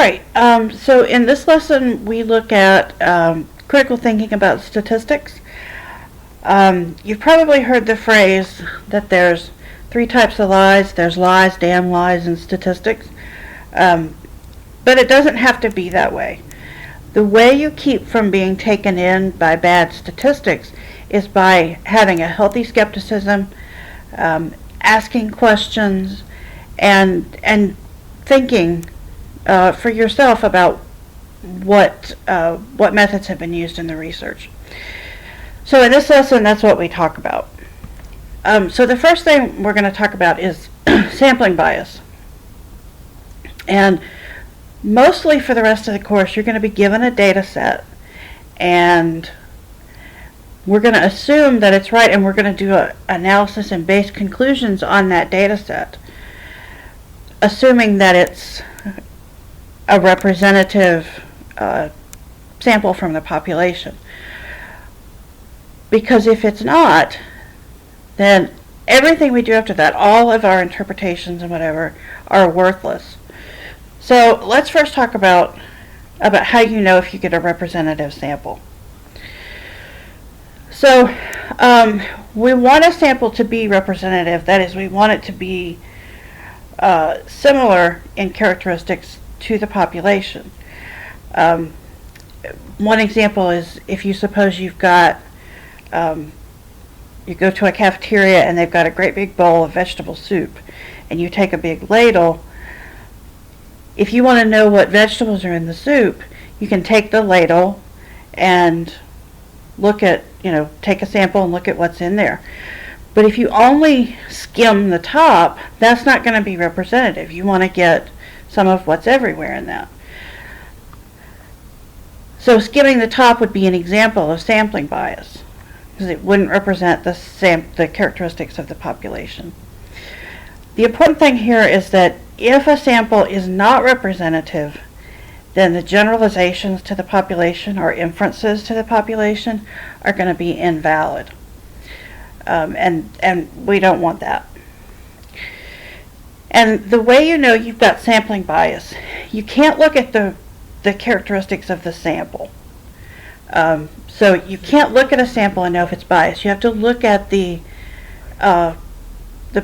right. So in this lesson, we look at critical thinking about statistics. You've probably heard the phrase that there's three types of lies. There's lies, damn lies, and statistics. But it doesn't have to be that way. The way you keep from being taken in by bad statistics is by having a healthy skepticism, asking questions, and thinking for yourself about what methods have been used in the research. So in this lesson, that's what we talk about. So the first thing we're going to talk about is sampling bias. And mostly for the rest of the course, you're going to be given a data set, and we're going to assume that it's right, and we're going to do an analysis and base conclusions on that data set, assuming that it's a representative sample from the population. Because if it's not, then everything we do after that, all of our interpretations and whatever, are worthless. So let's first talk about how you know if you get a representative sample. So we want a sample to be representative. That is, we want it to be similar in characteristics to the population. One example is if you suppose you've got you go to a cafeteria and they've got a great big bowl of vegetable soup, and you take a big ladle. If you want to know what vegetables are in the soup, you can take the ladle and look at, take a sample and look at what's in there. But if you only skim the top, that's not going to be representative. You want to get some of what's everywhere in that. So skimming the top would be an example of sampling bias, because it wouldn't represent the characteristics of the population. The important thing here is that if a sample is not representative, then the generalizations to the population or inferences to the population are going to be invalid. And we don't want that. And the way you know you've got sampling bias, you can't look at the characteristics of the sample. So you can't look at a sample and know if it's biased. You have to look at the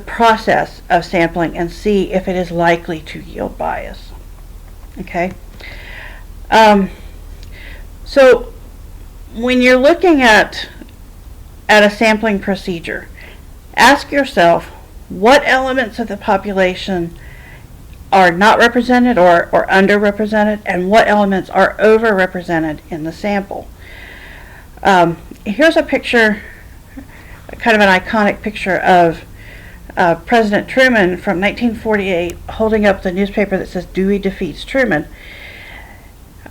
process of sampling and see if it is likely to yield bias. Okay? So when you're looking at a sampling procedure, ask yourself what elements of the population are not represented or underrepresented, and what elements are overrepresented in the sample. Here's a picture, kind of an iconic picture of President Truman from 1948 holding up the newspaper that says Dewey defeats Truman.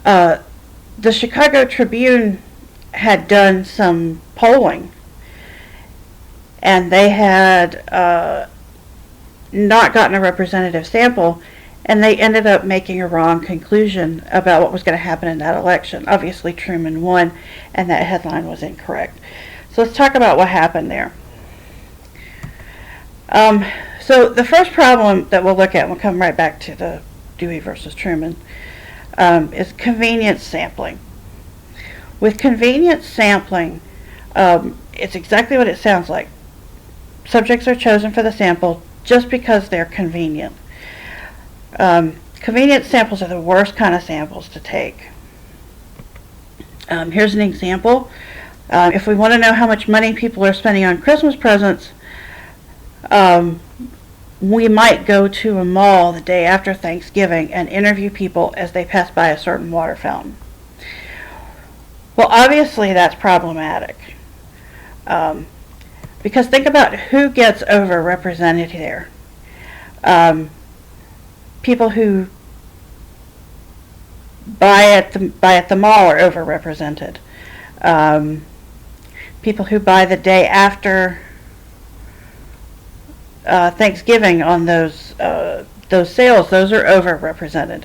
The Chicago Tribune had done some polling, and they had not gotten a representative sample, and they ended up making a wrong conclusion about what was going to happen in that election. Obviously Truman won, and that headline was incorrect. So let's talk about what happened there. So the first problem that we'll look at, and we'll come right back to the Dewey versus Truman, is convenience sampling. With convenience sampling, it's exactly what it sounds like. Subjects are chosen for the sample just because they're convenient. Convenience samples are the worst kind of samples to take. Here's an example. If we want to know how much money people are spending on Christmas presents, we might go to a mall the day after Thanksgiving and interview people as they pass by a certain water fountain. Well, obviously that's problematic. Because think about who gets overrepresented there. People who buy at the mall are overrepresented. People who buy the day after Thanksgiving on those sales, those are overrepresented.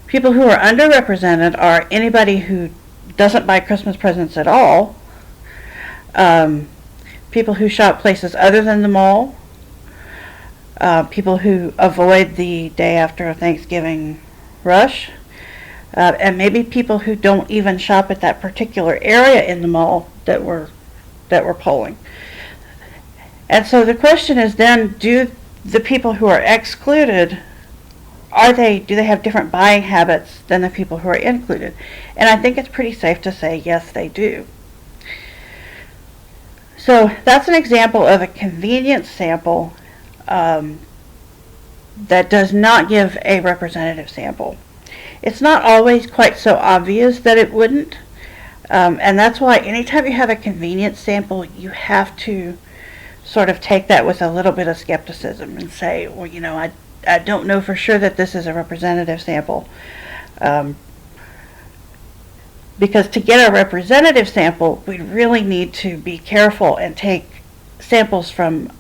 People who are underrepresented are anybody who doesn't buy Christmas presents at all. People who shop places other than the mall. People who avoid the day after Thanksgiving rush. and maybe people who don't even shop at that particular area in the mall that we're polling. And so the question is then, do the people who are excluded, do they have different buying habits than the people who are included? And I think it's pretty safe to say yes, they do. So that's an example of a convenience sample that does not give a representative sample. It's not always quite so obvious that it wouldn't, and that's why anytime you have a convenience sample, you have to sort of take that with a little bit of skepticism and say, well, I don't know for sure that this is a representative sample. Because to get a representative sample, we really need to be careful and take samples from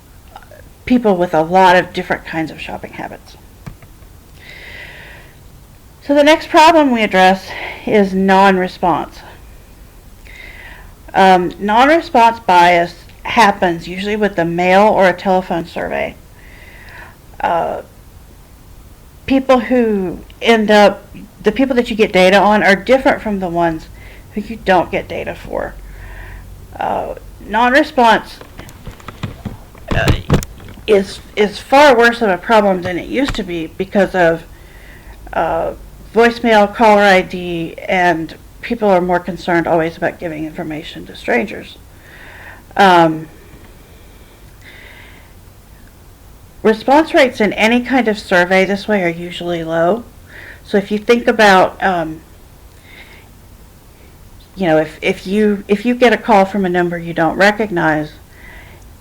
people with a lot of different kinds of shopping habits. So the next problem we address is non-response. Non-response bias happens usually with a mail or a telephone survey. People who the people that you get data on are different from the ones who you don't get data for. Non-response is far worse of a problem than it used to be because of voicemail, caller ID, and people are more concerned always about giving information to strangers. Response rates in any kind of survey this way are usually low. So if you think about, if you get a call from a number you don't recognize,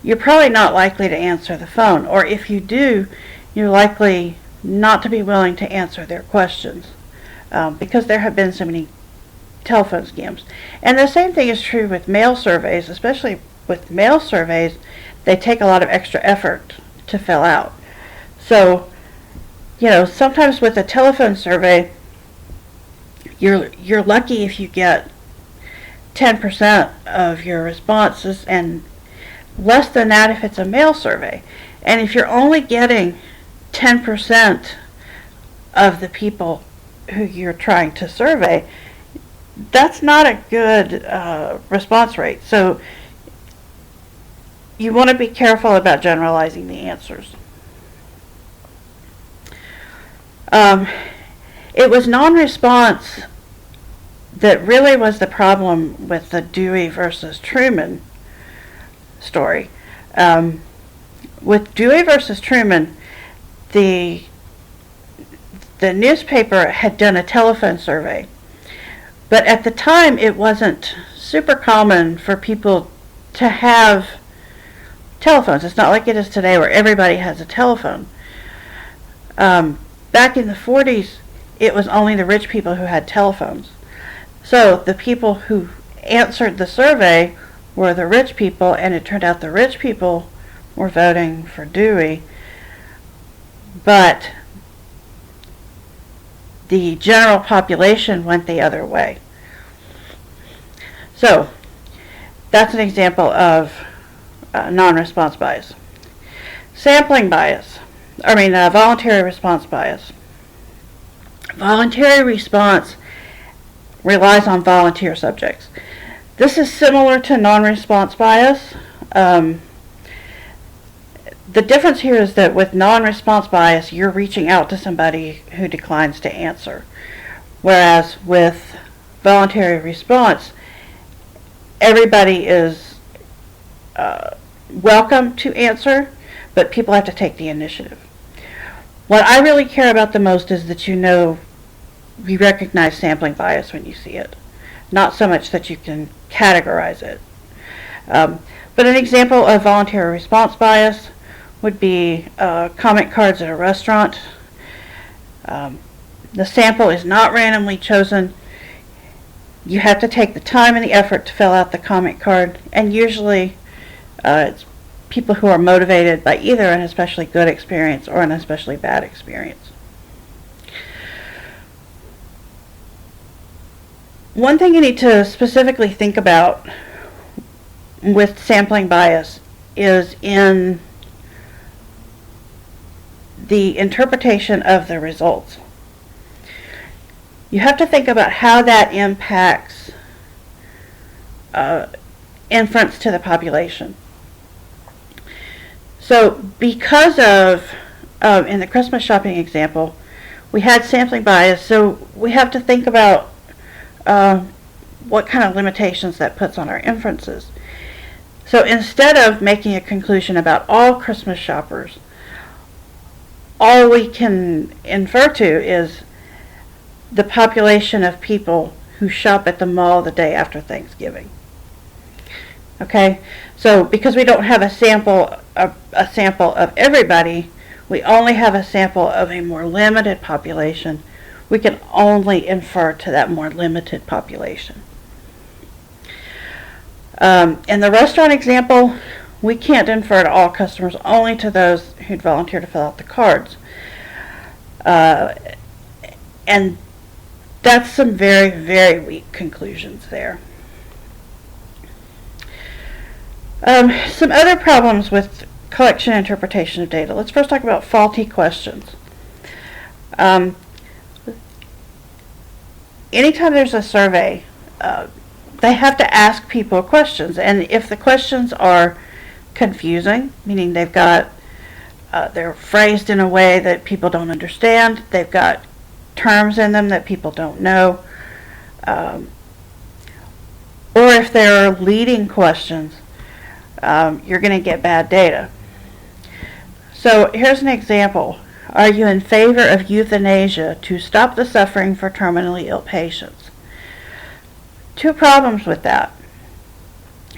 you're probably not likely to answer the phone. Or if you do, you're likely not to be willing to answer their questions because there have been so many telephone scams. And the same thing is true with mail surveys, especially with mail surveys. They take a lot of extra effort to fill out. So, sometimes with a telephone survey, you're lucky if you get 10% of your responses, and less than that if it's a mail survey. And if you're only getting 10% of the people who you're trying to survey, that's not a good response rate. So you want to be careful about generalizing the answers. It was non-response that really was the problem with the Dewey versus Truman story. With Dewey versus Truman, the newspaper had done a telephone survey, but at the time it wasn't super common for people to have telephones. It's not like it is today where everybody has a telephone. Back in the 40s, it was only the rich people who had telephones. So the people who answered the survey were the rich people, and it turned out the rich people were voting for Dewey, but the general population went the other way. So that's an example of non-response bias. Sampling bias. Voluntary response bias. Voluntary response relies on volunteer subjects. This is similar to non-response bias. The difference here is that with non-response bias, you're reaching out to somebody who declines to answer. Whereas with voluntary response, everybody is welcome to answer, but people have to take the initiative. What I really care about the most is that you recognize sampling bias when you see it, not so much that you can categorize it. But an example of voluntary response bias would be comment cards at a restaurant. The sample is not randomly chosen. You have to take the time and the effort to fill out the comment card, and usually it's people who are motivated by either an especially good experience or an especially bad experience. One thing you need to specifically think about with sampling bias is in the interpretation of the results. you have to think about how that impacts inference to the population. So because of, in the Christmas shopping example, we had sampling bias, so we have to think about what kind of limitations that puts on our inferences. So instead of making a conclusion about all Christmas shoppers, all we can infer to is the population of people who shop at the mall the day after Thanksgiving. Okay, so because we don't have a sample of everybody, we only have a sample of a more limited population. We can only infer to that more limited population. In the restaurant example, we can't infer to all customers, only to those who'd volunteer to fill out the cards. And that's some very, very weak conclusions there. Some other problems with collection and interpretation of data. Let's first talk about faulty questions. Anytime there's a survey, they have to ask people questions, and if the questions are confusing, meaning they've got they're phrased in a way that people don't understand, they've got terms in them that people don't know, or if they're leading questions, you're going to get bad data. So here's an example. Are you in favor of euthanasia to stop the suffering for terminally ill patients? Two problems with that.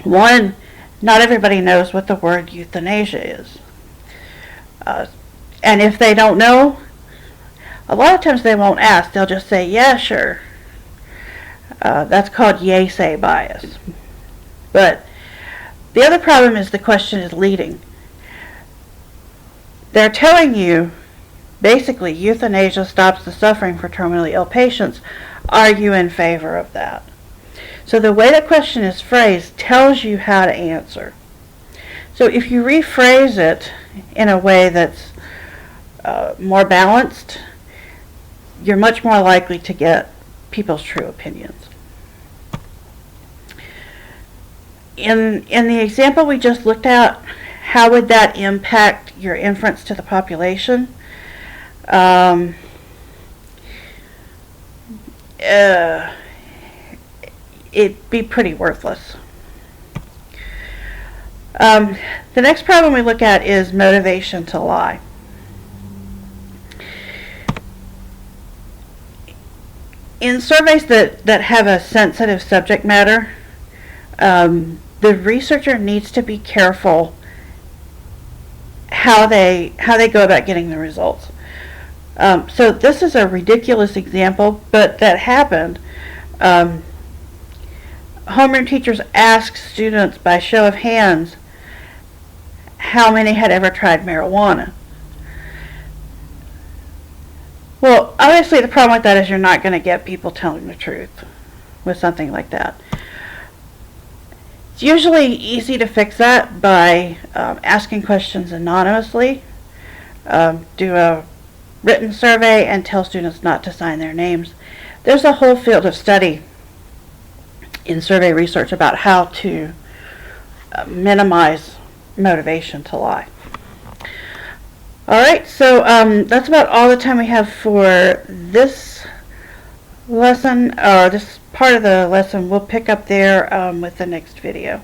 One, not everybody knows what the word euthanasia is. And if they don't know, a lot of times they won't ask. They'll just say, yeah, sure. That's called yay-say bias. But the other problem is the question is leading. They're telling you, basically, euthanasia stops the suffering for terminally ill patients. Are you in favor of that? So the way the question is phrased tells you how to answer. So if you rephrase it in a way that's more balanced, you're much more likely to get people's true opinions. In the example we just looked at, how would that impact your inference to the population? It'd be pretty worthless. The next problem we look at is motivation to lie. In surveys that have a sensitive subject matter, the researcher needs to be careful how they go about getting the results. So this is a ridiculous example, but that happened. Homeroom teachers asked students by show of hands how many had ever tried marijuana. Well, obviously the problem with that is you're not going to get people telling the truth with something like that. It's usually easy to fix that by asking questions anonymously, do a written survey, and tell students not to sign their names. There's a whole field of study in survey research about how to minimize motivation to lie. Alright, so that's about all the time we have for this lesson, or this part of the lesson. We'll pick up there with the next video.